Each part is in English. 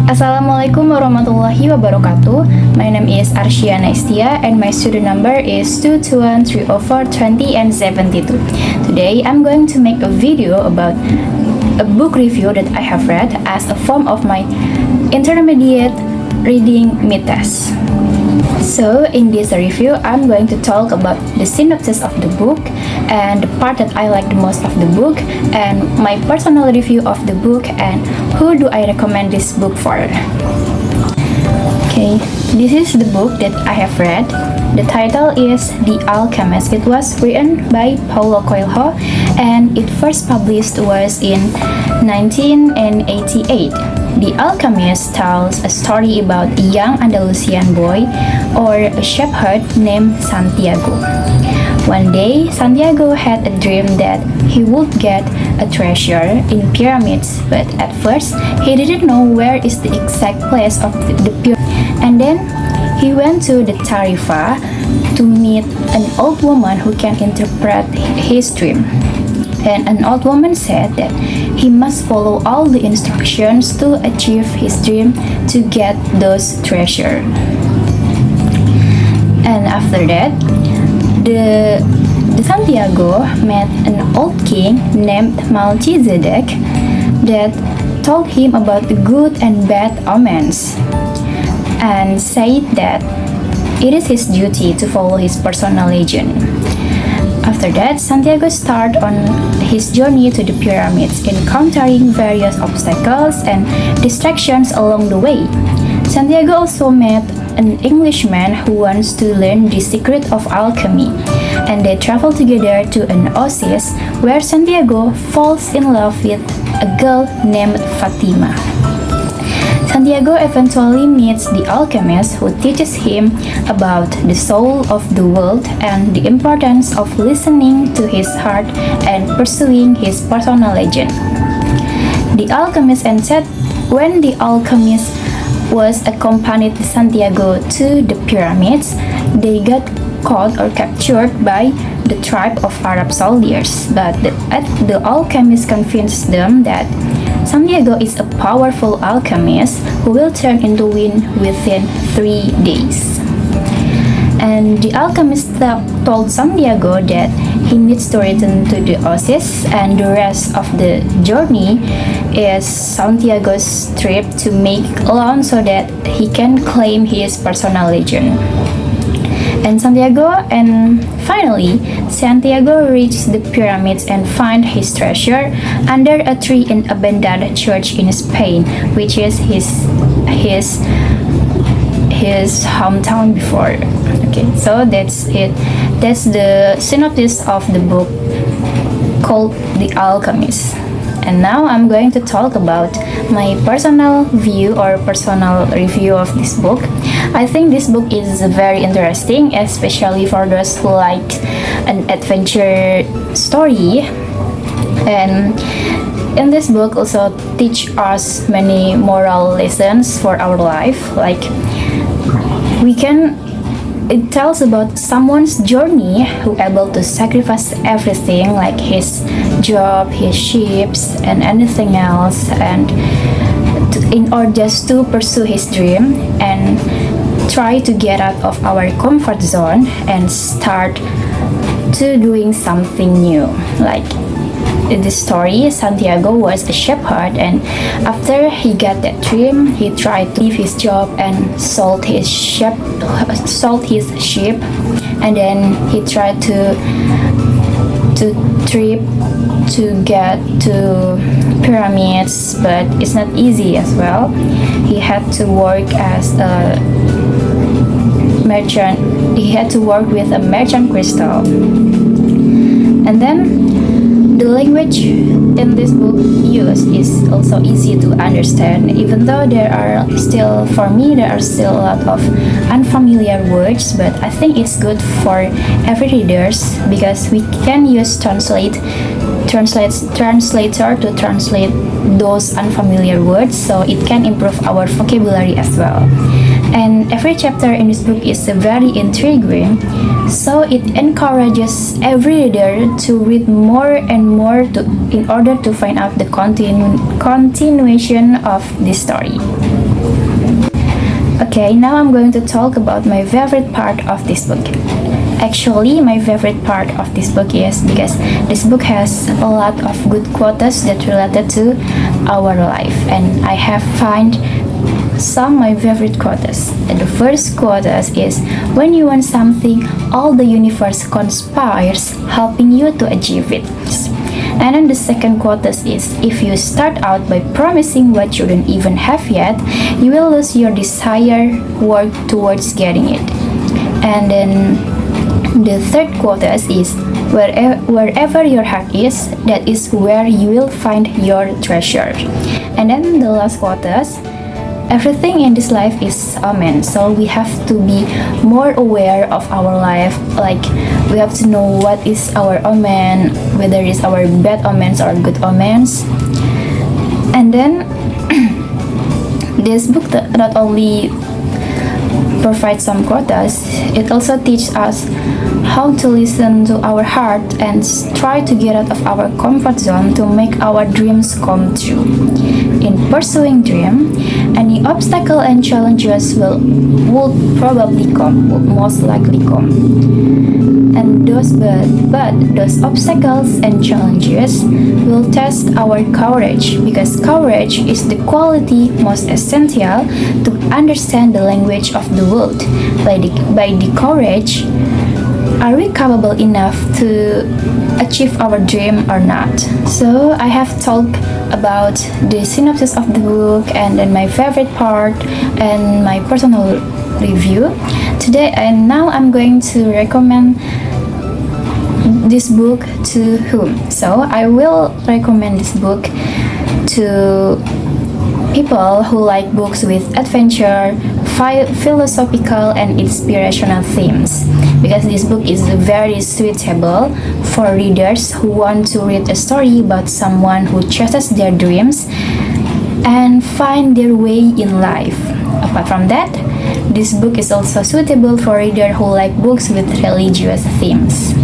Assalamualaikum warahmatullahi wabarakatuh. My name is Arsy and Istya and my student number is 221-304-20 and 72. Today I'm going to make a video about a book review that I have read as a form of my intermediate reading mid-test. So in this review, I'm going to talk about the synopsis of the book and the part that I like the most of the book and my personal review of the book and who do I recommend this book for. Okay, this is the book that I have read. The title is The Alchemist. It was written by Paulo Coelho and it first published was in 1988. The Alchemist tells a story about a young Andalusian boy or a shepherd named Santiago. One day, Santiago had a dream that he would get a treasure in pyramids, but at first he didn't know where is the exact place of the pyramid. And then he went to the Tarifa to meet an old woman who can interpret his dream. And an old woman said that he must follow all the instructions to achieve his dream to get those treasure. And after that, the Santiago met an old king named Melchizedek that told him about the good and bad omens and said that it is his duty to follow his personal legend. After that, Santiago started on his journey to the pyramids, encountering various obstacles and distractions along the way. Santiago also met an Englishman who wants to learn the secret of alchemy, and they travel together to an oasis where Santiago falls in love with a girl named Fatima. Santiago eventually meets the alchemist who teaches him about the soul of the world and the importance of listening to his heart and pursuing his personal legend. The alchemist and said when the alchemist was accompanied Santiago to the pyramids, they got caught or captured by the tribe of Arab soldiers, but the alchemist convinced them that Santiago is a powerful alchemist who will turn into wind within 3 days. And the alchemist told Santiago that he needs to return to the oasis and the rest of the journey is Santiago's trip to make alone so that he can claim his personal legend. And finally, Santiago reached the pyramids and find his treasure under a tree in abandoned church in Spain, which is his hometown before. Okay, so that's it. That's the synopsis of the book called The Alchemist. And now I'm going to talk about my personal view or personal review of this book. I think this book is very interesting, especially for those who like an adventure story. And in this book also teach us many moral lessons for our life. Like it tells about someone's journey who able to sacrifice everything like his job, his ships and anything else and in order just to pursue his dream and try to get out of our comfort zone and start to doing something new. Like in this story, Santiago was a shepherd and after he got that dream, he tried to leave his job and sold his sheep and then he tried to trip to get to pyramids, but it's not easy as well. He had to work as a merchant. He had to work with a merchant crystal. And then the language in this book used is also easy to understand, even though there are still a lot of unfamiliar words, but I think it's good for every readers because we can use translator to translate those unfamiliar words, so it can improve our vocabulary as well. And every chapter in this book is very intriguing, so it encourages every reader to read more and more in order to find out the continuation of this story. Okay, now I'm going to talk about my favorite part of this book. Actually, my favorite part of this book is because this book has a lot of good quotes that related to our life, and I have find some my favorite quotes. And the first quote is, "When you want something, all the universe conspires, helping you to achieve it." And then the second quote is, "If you start out by promising what you don't even have yet, you will lose your desire, work towards getting it." And then the third quote is, wherever your heart is, that is where you will find your treasure." And then the last quote is, "Everything in this life is omen, so we have to be more aware of our life. Like, we have to know what is our omen, whether it's our bad omens or good omens." And then this book not only provides some quotas, it also teaches us how to listen to our heart and try to get out of our comfort zone to make our dreams come true. In pursuing dream, any obstacle and challenges will probably come, will most likely come. And but those obstacles and challenges will test our courage, because courage is the quality most essential to understand the language of the world. By the courage, are we capable enough to achieve our dream or not? So I have talked about the synopsis of the book and then my favorite part and my personal review today, and now I'm going to recommend this book to whom. So I will recommend this book to people who like books with adventure, philosophical and inspirational themes, because this book is very suitable for readers who want to read a story about someone who chases their dreams and find their way in life. Apart from that, this book is also suitable for readers who like books with religious themes.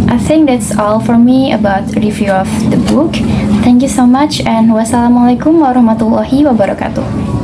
I think that's all for me about review of the book. Thank you so much, and wassalamualaikum warahmatullahi wabarakatuh.